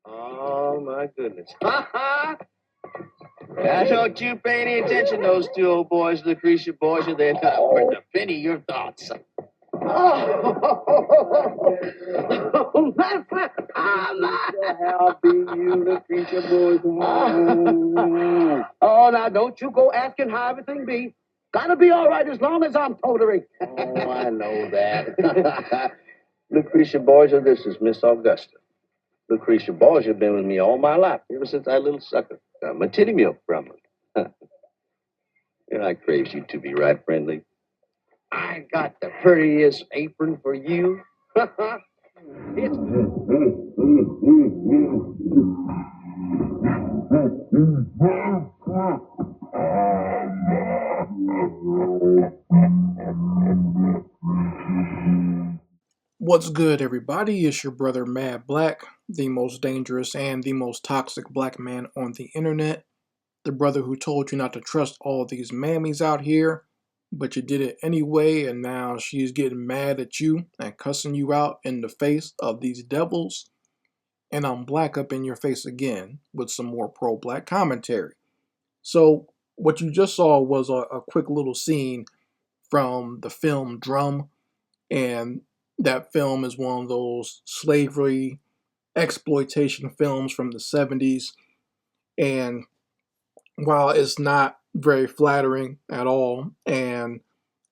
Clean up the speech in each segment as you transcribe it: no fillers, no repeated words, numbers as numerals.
Oh, my goodness. I thought you pay any attention, those two old boys, Lucretia boys, or they're not worth a penny. Your thoughts? Oh, how be you, Lucretia boys? Oh, now, don't you go asking how everything be. Gotta be all right as long as I'm totering. Oh, I know that. Lucretia Borgia, this is Miss Augusta. Lucretia Borgia been with me all my life, ever since I little sucker. Got my titty milk from her. I craves you to be right friendly. I got the prettiest apron for you. It's... What's good, everybody? It's your brother Mad Black, the most dangerous and the most toxic black man on the internet. The brother who told you not to trust all these mammies out here, but you did it anyway, and now she's getting mad at you and cussing you out in the face of these devils. And I'm black up in your face again with some more pro-black commentary. So, what you just saw was a quick little scene from the film Drum, and that film is one of those slavery exploitation films from the 70s. And while it's not very flattering at all, and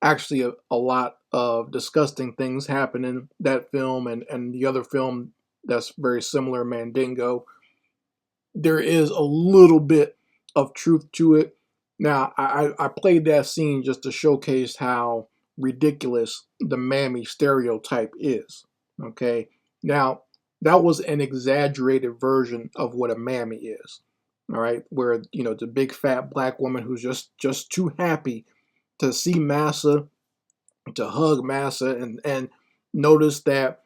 actually a lot of disgusting things happen in that film and the other film that's very similar, Mandingo, there is a little bit of truth to it. Now, I played that scene just to showcase how ridiculous the Mammy stereotype is. Okay, now that was an exaggerated version of what a Mammy is. All right, where the big fat black woman who's just too happy to see Massa, to hug Massa, and notice that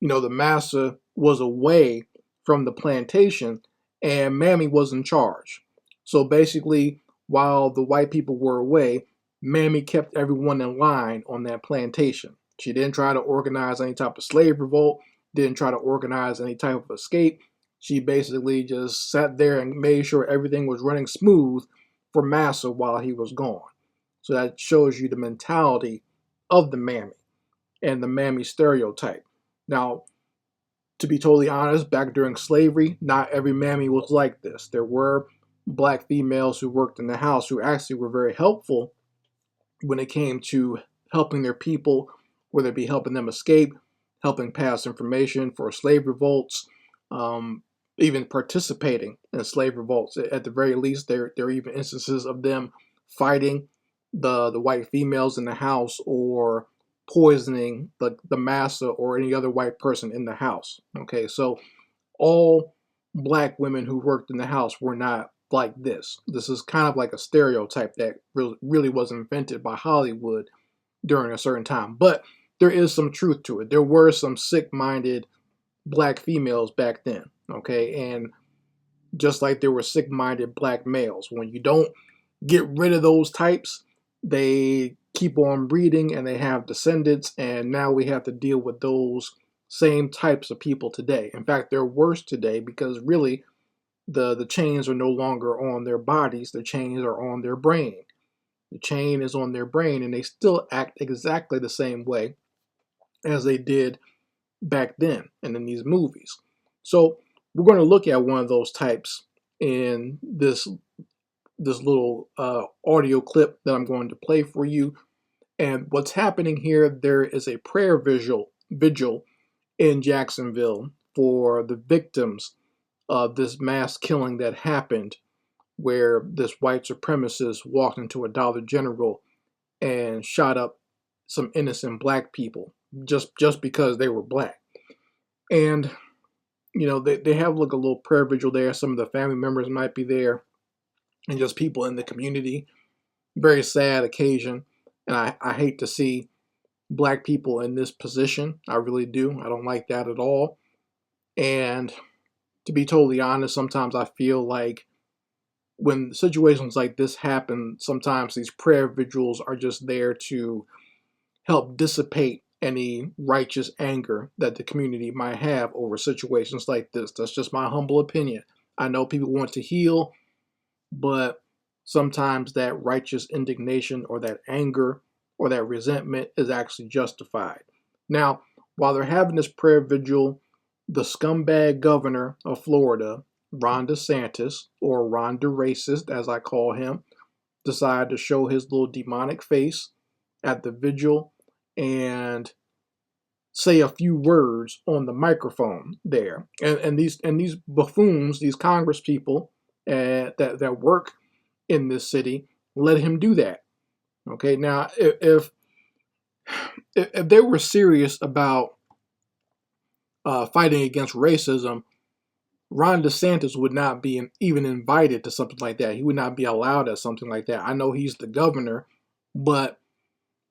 the Massa was away from the plantation and Mammy was in charge. So basically, while the white people were away, Mammy kept everyone in line on that plantation. She didn't try to organize any type of slave revolt, didn't try to organize any type of escape. She basically just sat there and made sure everything was running smooth for Massa while he was gone. So that shows you the mentality of the Mammy and the Mammy stereotype. Now, to be totally honest, back during slavery, not every Mammy was like this. There were black females who worked in the house who actually were very helpful when it came to helping their people, whether it be helping them escape, helping pass information for slave revolts, even participating in slave revolts. At the very least, there are even instances of them fighting the white females in the house or poisoning the massa or any other white person in the house. Okay, so all black women who worked in the house were not like this. This is kind of like a stereotype that really was invented by Hollywood during a certain time. But there is some truth to it. There were some sick-minded black females back then. Okay, and just like there were sick-minded black males, when you don't get rid of those types, they keep on breeding and they have descendants, and now we have to deal with those same types of people today. In fact, they're worse today because really the chains are no longer on their bodies, the chains are on their brain. The chain is on their brain and they still act exactly the same way as they did back then and in these movies. So we're going to look at one of those types in this little audio clip that I'm going to play for you. And what's happening here, there is a prayer vigil in Jacksonville for the victims of this mass killing that happened, where this white supremacist walked into a Dollar General and shot up some innocent black people just because they were black. And they have like a little prayer vigil there. Some of the family members might be there and just people in the community. Very sad occasion. And I hate to see black people in this position. I really do. I don't like that at all. And to be totally honest, sometimes I feel like when situations like this happen, sometimes these prayer vigils are just there to help dissipate any righteous anger that the community might have over situations like this. That's just my humble opinion. I know people want to heal, but sometimes that righteous indignation or that anger or that resentment is actually justified. Now, while they're having this prayer vigil, the scumbag governor of Florida, Ron DeSantis, or Ron DeRacist, as I call him, decided to show his little demonic face at the vigil and say a few words on the microphone there. And these buffoons, these Congress people that work in this city, let him do that. Okay, now if they were serious about fighting against racism, Ron DeSantis would not be even invited to something like that. He would not be allowed at something like that. I know he's the governor, but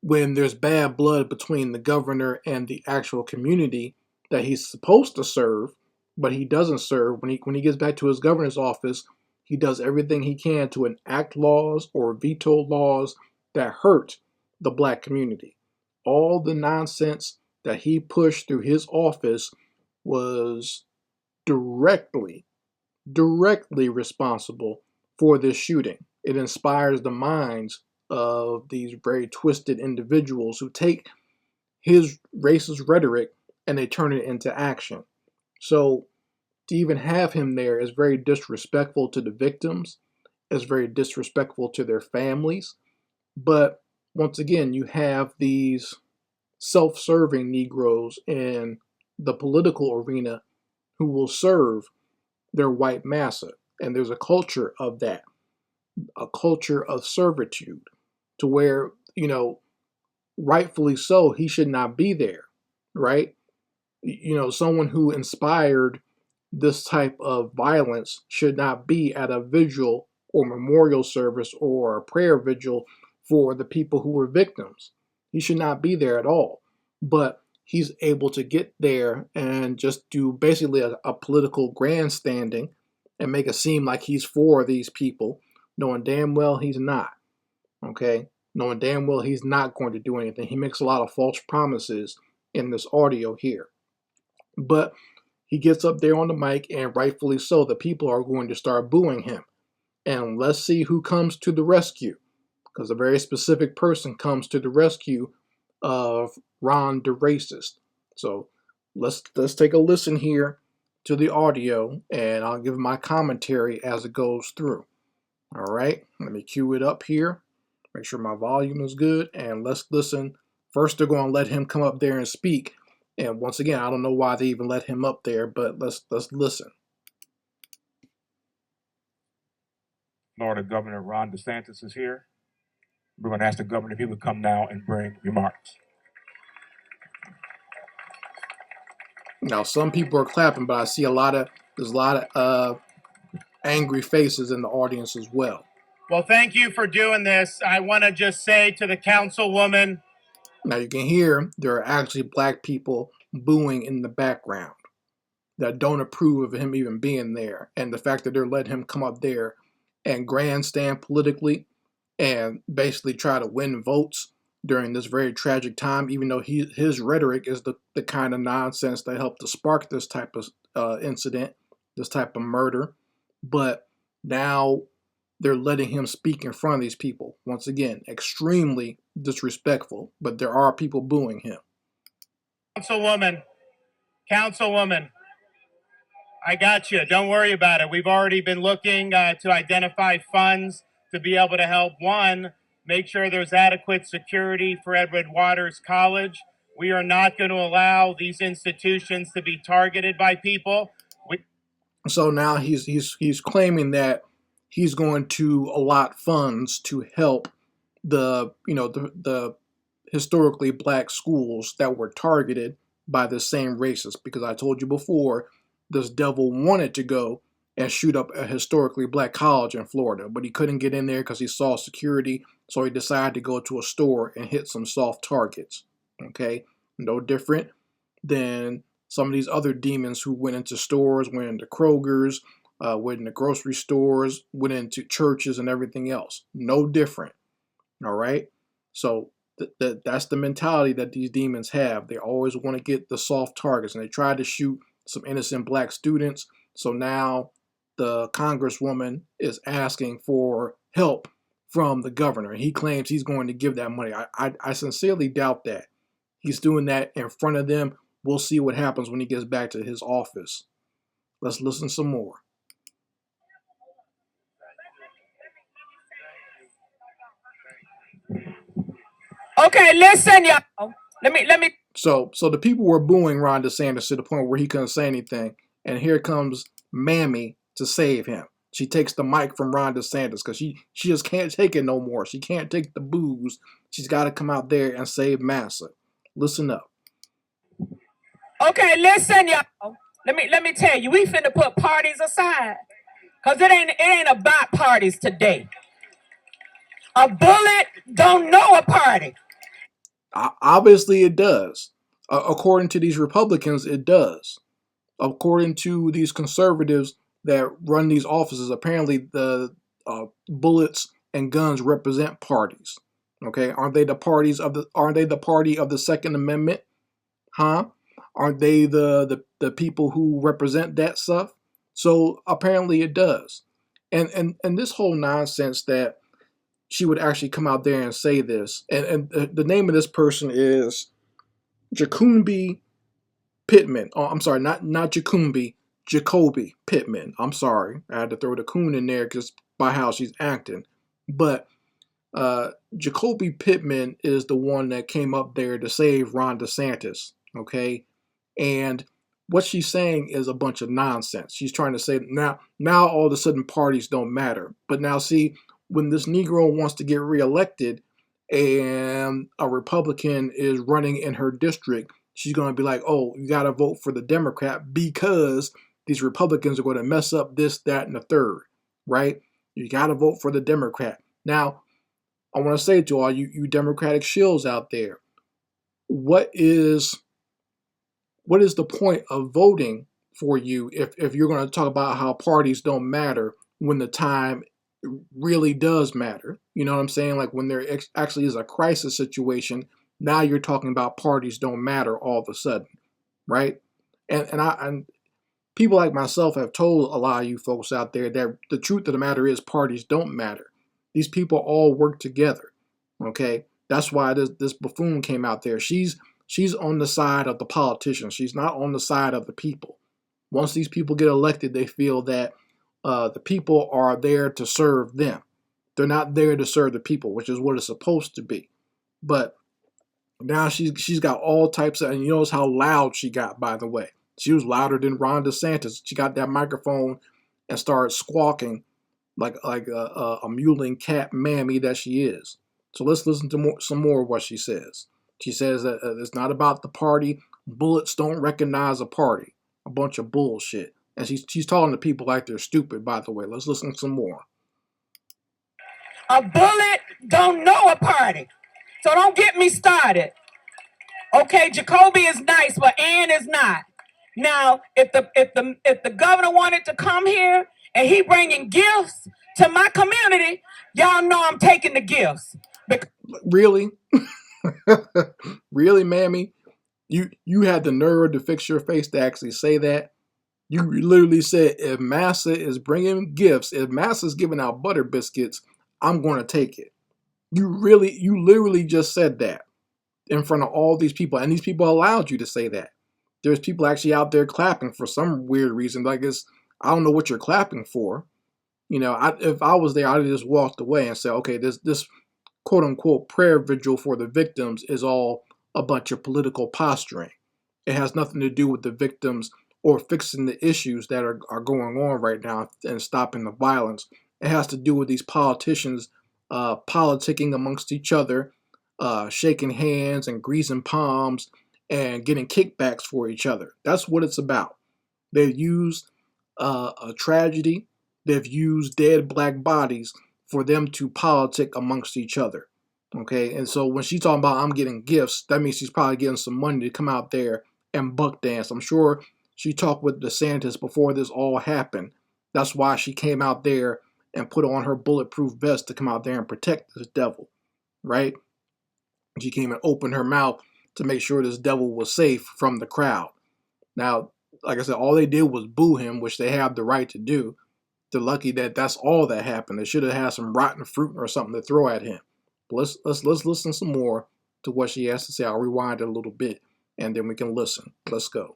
when there's bad blood between the governor and the actual community that he's supposed to serve, but he doesn't serve, when he gets back to his governor's office, he does everything he can to enact laws or veto laws that hurt the black community. All the nonsense that he pushed through his office was directly responsible for this shooting. It inspires the minds of these very twisted individuals who take his racist rhetoric and they turn it into action. So to even have him there is very disrespectful to the victims, is very disrespectful to their families. But once again, you have these self-serving Negroes in the political arena who will serve their white massa. And there's a culture of that, a culture of servitude, to where, rightfully so, he should not be there, right? Someone who inspired this type of violence should not be at a vigil or memorial service or a prayer vigil for the people who were victims. He should not be there at all. But he's able to get there and just do basically a political grandstanding and make it seem like he's for these people, knowing damn well he's not. Okay? Knowing damn well he's not going to do anything. He makes a lot of false promises in this audio here. But he gets up there on the mic, and rightfully so, the people are going to start booing him. And let's see who comes to the rescue, because a very specific person comes to the rescue of Ron DeRacist. So let's take a listen here to the audio, and I'll give my commentary as it goes through. All right, let me cue it up here. Make sure my volume is good, and let's listen. First, they're going to let him come up there and speak. And once again, I don't know why they even let him up there, but let's listen. Florida Governor Ron DeSantis is here. We're going to ask the governor if he would come now and bring remarks. Now, some people are clapping, but I see there's a lot of angry faces in the audience as well. Well, thank you for doing this. I want to just say to the councilwoman. Now you can hear there are actually black people booing in the background that don't approve of him even being there. And the fact that they're letting him come up there and grandstand politically and basically try to win votes during this very tragic time, even though his rhetoric is the kind of nonsense that helped to spark this type of incident, this type of murder. But now they're letting him speak in front of these people. Once again, extremely disrespectful, but there are people booing him. Councilwoman, I got you. Don't worry about it. We've already been looking to identify funds to be able to help, one, make sure there's adequate security for Edward Waters College. We are not going to allow these institutions to be targeted by people. So now he's claiming that he's going to allot funds to help the historically black schools that were targeted by the same racist. Because I told you before, this devil wanted to go and shoot up a historically black college in Florida, but he couldn't get in there because he saw security, so he decided to go to a store and hit some soft targets. Okay, no different than some of these other demons who went into stores, went into Kroger's, went into grocery stores, went into churches and everything else. No different. All right. So That's the mentality that these demons have. They always want to get the soft targets, and they tried to shoot some innocent black students. So now the congresswoman is asking for help from the governor. He claims he's going to give that money. I sincerely doubt that. He's doing that in front of them. We'll see what happens when he gets back to his office. Let's listen some more. Okay, listen, y'all. Let me. So the people were booing Ron DeSantis to the point where he couldn't say anything. And here comes Mammy to save him. She takes the mic from Ron DeSantis because she just can't take it no more. She can't take the boos. She's got to come out there and save Massa. Listen up. Okay, listen, y'all. Let me tell you, we finna put parties aside. Cause it ain't about parties today. A bullet don't know a party. Obviously it does. According to these Republicans, it does. According to these conservatives that run these offices, apparently the bullets and guns represent parties. Okay, aren't they the party of the Second Amendment? Huh? Aren't they the people who represent that stuff? So apparently it does. And this whole nonsense that she would actually come out there and say this, and the name of this person is Jacoby Pittman. Oh, I'm sorry, not Jacoby, Jacoby Pittman. I'm sorry, I had to throw the coon in there because by how she's acting. But Jacoby Pittman is the one that came up there to save Ron DeSantis. Okay, and what she's saying is a bunch of nonsense. She's trying to say now all of a sudden parties don't matter. But now see, when this Negro wants to get reelected and a Republican is running in her district, she's going to be like, oh, you got to vote for the Democrat because these Republicans are going to mess up this, that, and the third, right? You got to vote for the Democrat. Now, I want to say to all you Democratic shills out there, what is the point of voting for you if you're going to talk about how parties don't matter when the time really does matter? You know what I'm saying? Like when there actually is a crisis situation, now you're talking about parties don't matter all of a sudden, right? And people like myself have told a lot of you folks out there that the truth of the matter is parties don't matter. These people all work together, okay? That's why this buffoon came out there. She's on the side of the politicians. She's not on the side of the people. Once these people get elected, they feel that the people are there to serve them. They're not there to serve the people, which is what it's supposed to be. But now she's got all types of, and you notice how loud she got, by the way. She was louder than Ron DeSantis. She got that microphone and started squawking like a mewling cat mammy that she is. So let's listen to some more of what she says. She says that it's not about the party. Bullets don't recognize a party. A bunch of bullshit. And she's talking to people like they're stupid, by the way. Let's listen to some more. A bullet don't know a party. So don't get me started. Okay, Jacoby is nice, but Ann is not. Now, if the governor wanted to come here and he bringing gifts to my community, y'all know I'm taking the gifts. Really? Really, Mammy? You had the nerve to fix your face to actually say that? You literally said, if Massa is bringing gifts, if Massa's giving out butter biscuits, I'm going to take it. You literally just said that in front of all these people, and these people allowed you to say that. There's people actually out there clapping for some weird reason. Like I don't know what you're clapping for. You know, if I was there, I'd have just walked away and said, okay, this quote unquote prayer vigil for the victims is all a bunch of political posturing. It has nothing to do with the victims or fixing the issues that are going on right now and stopping the violence. It has to do with these politicians politicking amongst each other, shaking hands and greasing palms and getting kickbacks for each other. That's what it's about. They've used a tragedy. They've used dead black bodies for them to politic amongst each other. Okay, and so when she's talking about I'm getting gifts, that means she's probably getting some money to come out there and buck dance. I'm sure she talked with DeSantis before this all happened. That's why she came out there and put on her bulletproof vest to come out there and protect this devil, right? She came and opened her mouth to make sure this devil was safe from the crowd. Now, like I said, all they did was boo him, which they have the right to do. They're lucky that that's all that happened. They should have had some rotten fruit or something to throw at him. But let's listen some more to what she has to say. I'll rewind it a little bit, and then we can listen. Let's go.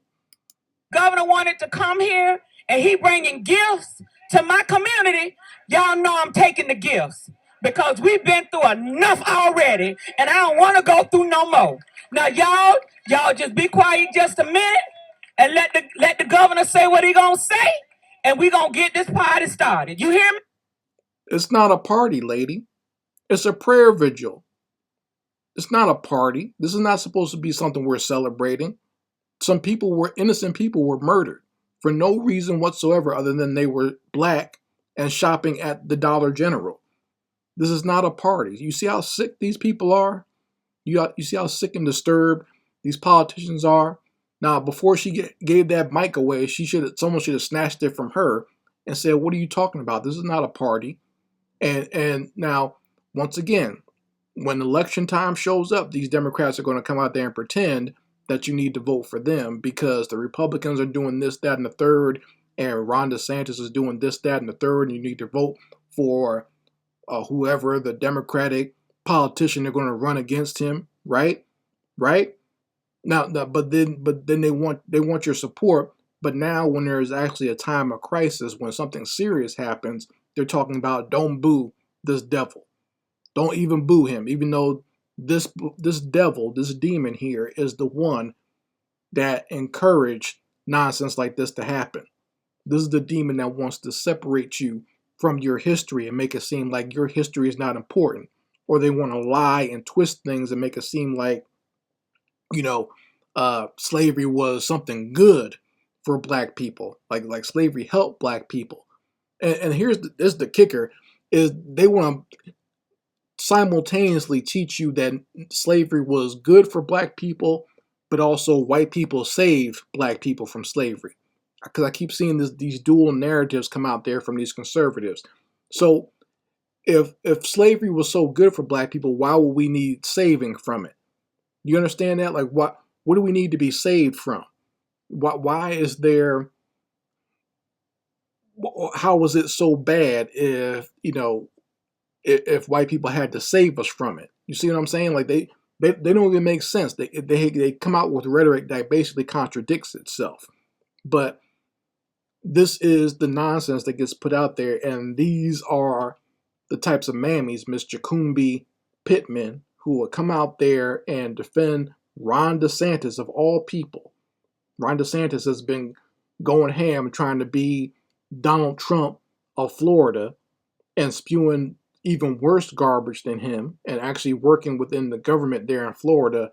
Governor wanted to come here, and he bringing gifts to my community. Y'all know I'm taking the gifts because we've been through enough already, and I don't want to go through no more. Now, y'all just be quiet just a minute and let the governor say what he gonna say, and we gonna get this party started. You hear me? It's not a party, lady. It's a prayer vigil. It's not a party. This is not supposed to be something we're celebrating. Innocent people were murdered for no reason whatsoever other than they were black and shopping at the Dollar General. This is not a party. You see how sick these people are? You see how sick and disturbed these politicians are? Now, before she gave that mic away, someone should have snatched it from her and said, "What are you talking about? This is not a party." And now, once again, when election time shows up, these Democrats are going to come out there and pretend that you need to vote for them because the Republicans are doing this, that, and the third, and Ron DeSantis is doing this, that, and the third, and you need to vote for whoever the Democratic politician they're going to run against him, right? Now, but then they want your support. But now, when there is actually a time of crisis, when something serious happens, they're talking about don't boo this devil, don't even boo him, even though this devil, this demon here, is the one that encouraged nonsense like this to happen. This is the demon that wants to separate you from your history and make it seem like your history is not important, or they want to lie and twist things and make it seem like, slavery was something good for black people, like slavery helped black people. And here's the kicker: is they want to simultaneously teach you that slavery was good for black people, but also white people saved black people from slavery. Because I keep seeing these dual narratives come out there from these conservatives. So if slavery was so good for black people, why would we need saving from it? You understand that? Like, what do we need to be saved from? Why is there? How was it so bad if white people had to save us from it? You see what I'm saying? Like they don't even make sense. They come out with rhetoric that basically contradicts itself. But this is the nonsense that gets put out there, and these are the types of mammies, Miss Jacumbi Pittman, who will come out there and defend Ron DeSantis of all people. Ron DeSantis has been going ham trying to be Donald Trump of Florida and spewing even worse garbage than him, and actually working within the government there in Florida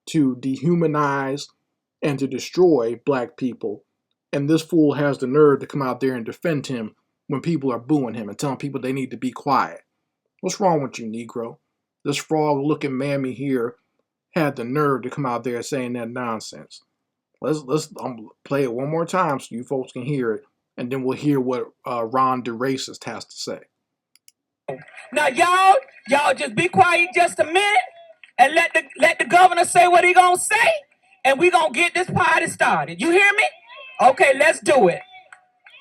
to dehumanize and to destroy black people. And this fool has the nerve to come out there and defend him when people are booing him and telling people they need to be quiet. What's wrong with you, Negro? This frog-looking mammy here had the nerve to come out there saying that nonsense. Let's play it one more time so you folks can hear it, and then we'll hear what Ron DeRacist has to say. Now, y'all just be quiet just a minute and let the governor say what he gonna say, and we gonna get this party started. You hear me? Okay, let's do it.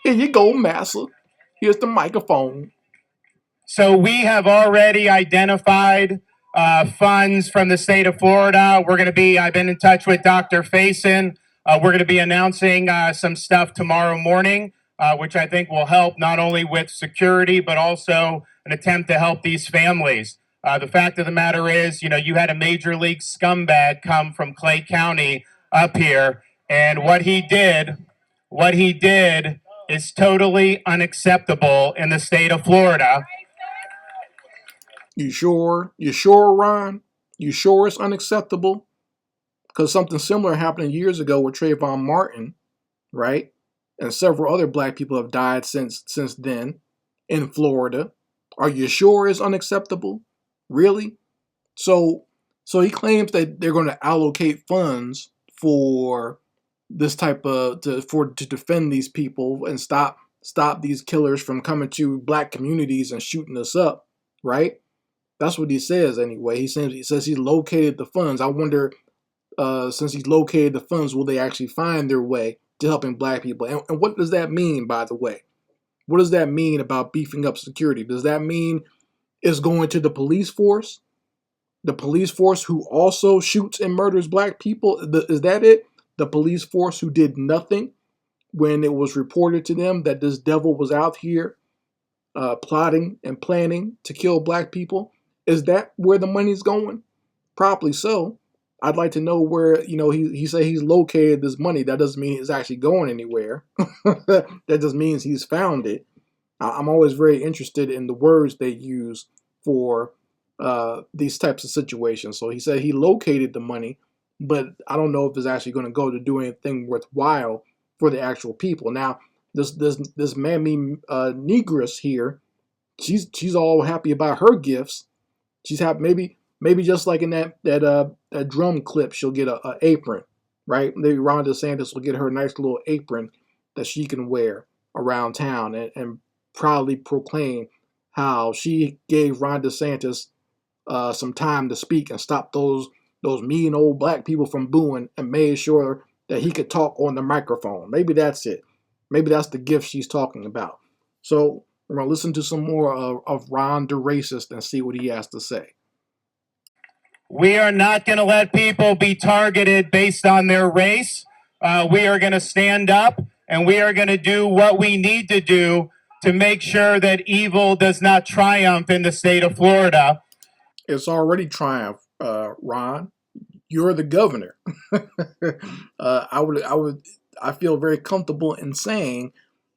Here you go, Massa. Here's the microphone. So we have already identified funds from the state of Florida. I've been in touch with Dr. Faison. We're going to be announcing some stuff tomorrow morning, which I think will help not only with security, but also an attempt to help these families. The fact of the matter is, you had a major league scumbag come from Clay County up here, and what he did is totally unacceptable in the state of Florida. You sure, Ron? You sure it's unacceptable? Because something similar happened years ago with Trayvon Martin, right? And several other black people have died since then in Florida. Are you sure it's unacceptable? Really? So he claims that they're going to allocate funds for this type of to defend these people and stop these killers from coming to black communities and shooting us up, right? That's what he says anyway. He says he located the funds. I wonder, since he's located the funds, will they actually find their way to helping black people? And what does that mean, by the way? What does that mean about beefing up security? Does that mean it's going to the police force? The police force who also shoots and murders black people? Is that it? The police force who did nothing when it was reported to them that this devil was out here plotting and planning to kill black people? Is that where the money's going? Probably so. I'd like to know where, he said he's located this money. That doesn't mean it's actually going anywhere. That just means he's found it. I'm always very interested in the words they use for these types of situations. So he said he located the money, but I don't know if it's actually going to go to do anything worthwhile for the actual people. Now, this Mammy Negress here, she's all happy about her gifts. She's happy. Maybe just like in that drum clip, she'll get a apron, right? Maybe Ron DeSantis will get her a nice little apron that she can wear around town and proudly proclaim how she gave Ron DeSantis some time to speak and stop those mean old black people from booing and made sure that he could talk on the microphone. Maybe that's it. Maybe that's the gift she's talking about. So we're going to listen to some more of Ron the Racist and see what he has to say. We are not going to let people be targeted based on their race. We are going to stand up and we are going to do what we need to do to make sure that evil does not triumph in the state of Florida. It's already triumphed, Ron. You're the governor. I feel very comfortable in saying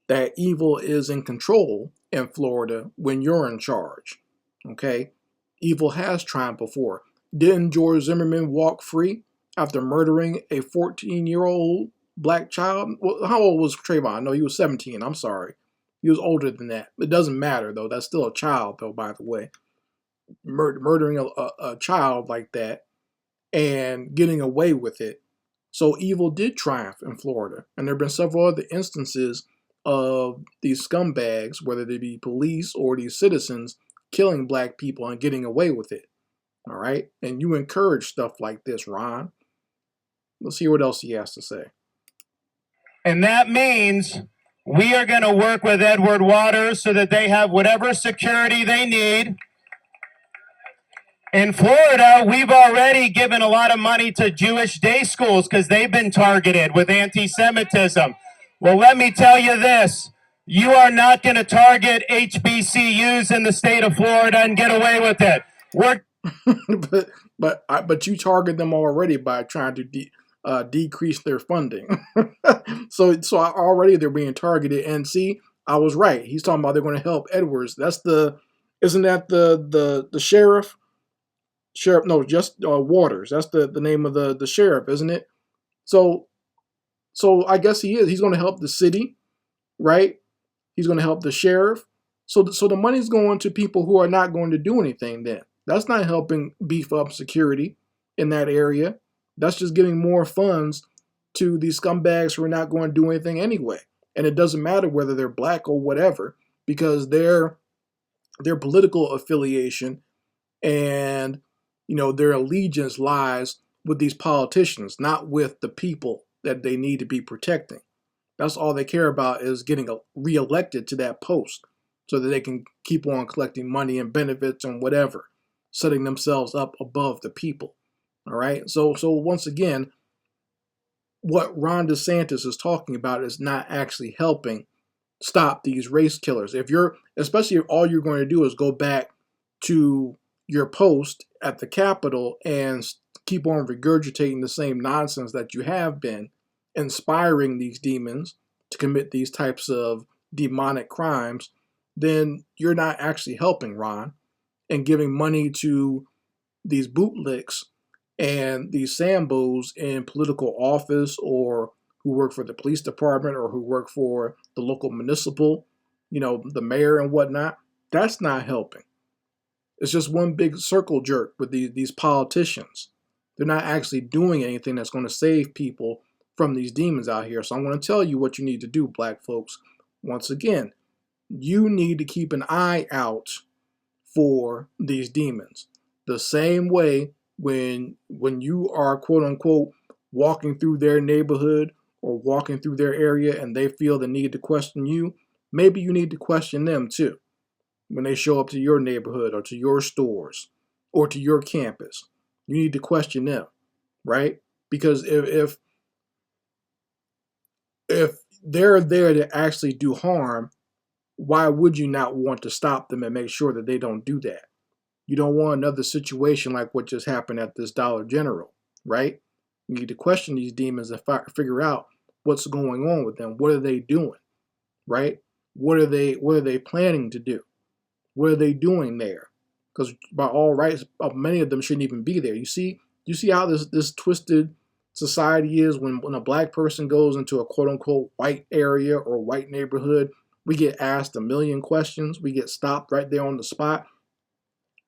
that evil is in control in Florida when you're in charge. Okay? Evil has triumphed before. Didn't George Zimmerman walk free after murdering a 14-year-old black child? Well, how old was Trayvon? No, he was 17. I'm sorry. He was older than that. It doesn't matter, though. That's still a child, though, by the way. Murdering a child like that and getting away with it. So evil did triumph in Florida. And there have been several other instances of these scumbags, whether they be police or these citizens, killing black people and getting away with it. All right? And you encourage stuff like this, Ron. Let's hear what else he has to say. And that means we are going to work with Edward Waters so that they have whatever security they need. In Florida, we've already given a lot of money to Jewish day schools because they've been targeted with anti-Semitism. Well, let me tell you this. You are not going to target HBCUs in the state of Florida and get away with it. but you target them already by trying to decrease their funding. so already they're being targeted. And see, I was right. He's talking about they're going to help Edwards. Isn't that the sheriff? Sheriff, no, just Waters. That's the name of the sheriff, isn't it? So I guess he is. He's going to help the city, right? He's going to help the sheriff. So the money's going to people who are not going to do anything then. That's not helping beef up security in that area. That's just giving more funds to these scumbags who are not going to do anything anyway. And it doesn't matter whether they're black or whatever, because their political affiliation and their allegiance lies with these politicians, not with the people that they need to be protecting. That's all they care about, is getting reelected to that post so that they can keep on collecting money and benefits and whatever, setting themselves up above the people. All right. So once again, what Ron DeSantis is talking about is not actually helping stop these race killers. Especially if all you're going to do is go back to your post at the Capitol and keep on regurgitating the same nonsense that you have been, inspiring these demons to commit these types of demonic crimes, then you're not actually helping, Ron, and giving money to these bootlicks and these Sambos in political office, or who work for the police department, or who work for the local municipal, the mayor and whatnot. That's not helping. It's just one big circle jerk with these politicians. They're not actually doing anything that's going to save people from these demons out here. So I'm going to tell you what you need to do, black folks. Once again, you need to keep an eye out for these demons. The same way when you are quote unquote walking through their neighborhood or walking through their area and they feel the need to question you, maybe you need to question them too when they show up to your neighborhood or to your stores or to your campus. You need to question them, right? Because if they're there to actually do harm, why would you not want to stop them and make sure that they don't do that? You don't want another situation like what just happened at this Dollar General, right? You need to question these demons and figure out what's going on with them. What are they doing, right? What are they planning to do? What are they doing there? Because by all rights, many of them shouldn't even be there. You see how this twisted society is when a black person goes into a quote unquote white area or white neighborhood. We get asked a million questions. We get stopped right there on the spot.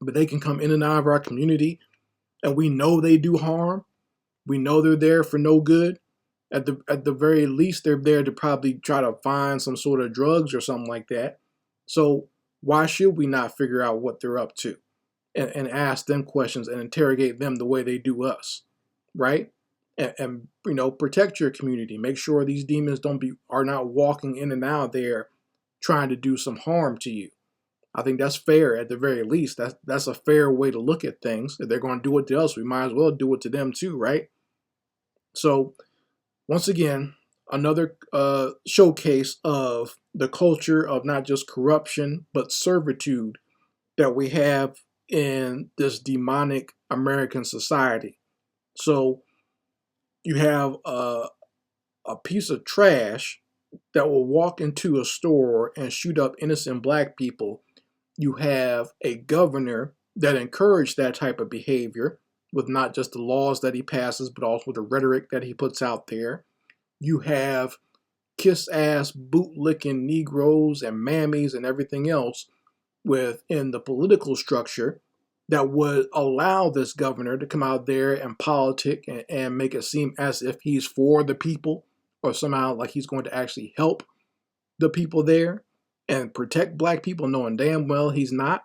But they can come in and out of our community, and we know they do harm. We know they're there for no good. At the very least, they're there to probably try to find some sort of drugs or something like that. So why should we not figure out what they're up to and ask them questions and interrogate them the way they do us, right? And protect your community. Make sure these demons are not walking in and out there trying to do some harm to you. I think that's fair at the very least. That's a fair way to look at things. If they're going to do it to us, we might as well do it to them too, right? So once again, another showcase of the culture of not just corruption, but servitude that we have in this demonic American society. So you have a piece of trash that will walk into a store and shoot up innocent black people. You have a governor that encouraged that type of behavior with not just the laws that he passes, but also the rhetoric that he puts out there. You have kiss-ass, boot-licking Negroes and mammies and everything else within the political structure that would allow this governor to come out there and politic and make it seem as if he's for the people or somehow like he's going to actually help the people there and protect black people, knowing damn well he's not.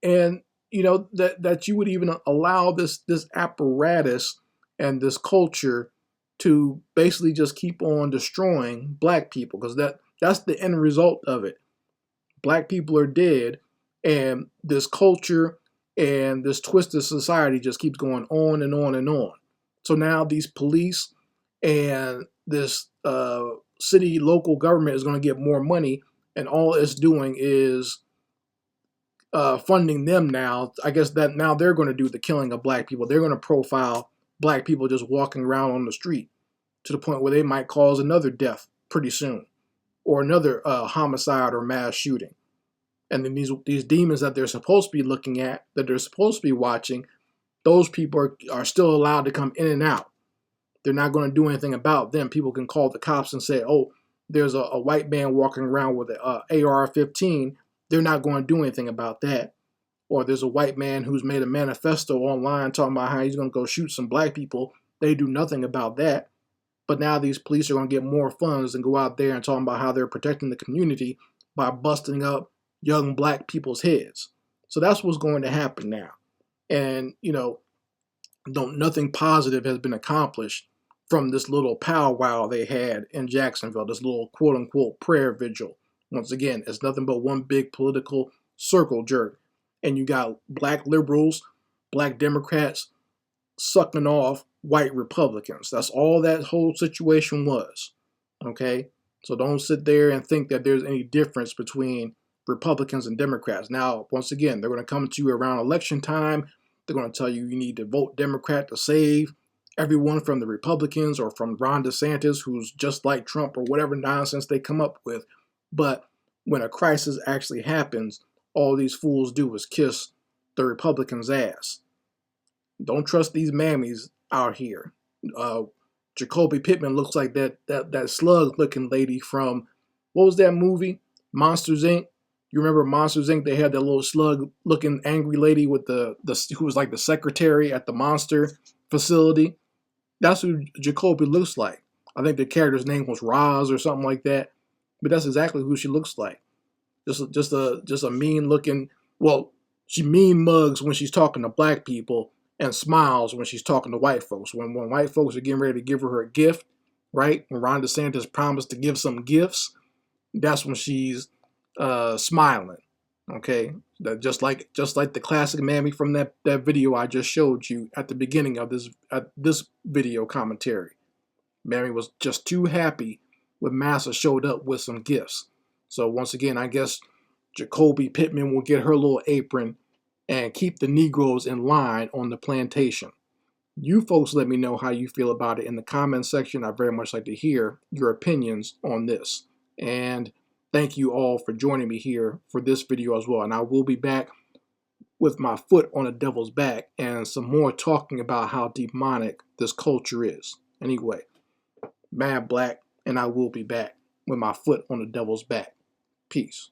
And that you would even allow this apparatus and this culture to basically just keep on destroying black people, because that's the end result of it. Black people are dead, and this culture and this twisted society just keeps going on and on and on. So now these police and this city local government is going to get more money, and all it's doing is funding them now. I guess that now they're going to do the killing of black people. They're going to profile black people just walking around on the street to the point where they might cause another death pretty soon, or another homicide or mass shooting. And then these demons that they're supposed to be looking at, that they're supposed to be watching, those people are still allowed to come in and out. They're not going to do anything about them. People can call the cops and say, oh, there's a white man walking around with an AR-15. They're not going to do anything about that. Or there's a white man who's made a manifesto online talking about how he's going to go shoot some black people. They do nothing about that. But now these police are going to get more funds and go out there and talk about how they're protecting the community by busting up young black people's heads. So that's what's going to happen now. And, nothing positive has been accomplished from this little powwow they had in Jacksonville, this little quote-unquote prayer vigil. Once again, it's nothing but one big political circle jerk. And you got black liberals, black Democrats sucking off white Republicans. That's all that whole situation was. Okay? So don't sit there and think that there's any difference between Republicans and Democrats. Now, once again, they're going to come to you around election time. They're going to tell you need to vote Democrat to save everyone from the Republicans or from Ron DeSantis, who's just like Trump, or whatever nonsense they come up with. But when a crisis actually happens, all these fools do is kiss the Republicans' ass. Don't trust these mammies out here. Jacoby Pittman looks like that slug-looking lady from, what was that movie? Monsters, Inc.? You remember Monsters, Inc.? They had that little slug-looking angry lady with who was like the secretary at the monster facility. That's who Jacoby looks like. I think the character's name was Roz or something like that. But that's exactly who she looks like. Just a mean-looking Well, she mean mugs when she's talking to black people and smiles when she's talking to white folks. When white folks are getting ready to give her a gift, right? When Ron DeSantis promised to give some gifts, that's when she's smiling. Okay, just like the classic Mammy from that video I just showed you at the beginning of this video commentary. Mammy was just too happy when Massa showed up with some gifts. So once again, I guess Jacoby Pittman will get her little apron and keep the Negroes in line on the plantation. You folks let me know how you feel about it in the comments section. I very much like to hear your opinions on this. And thank you all for joining me here for this video as well. And I will be back with my foot on the devil's back and some more talking about how demonic this culture is. Anyway, Mad Black, and I will be back with my foot on the devil's back. Peace.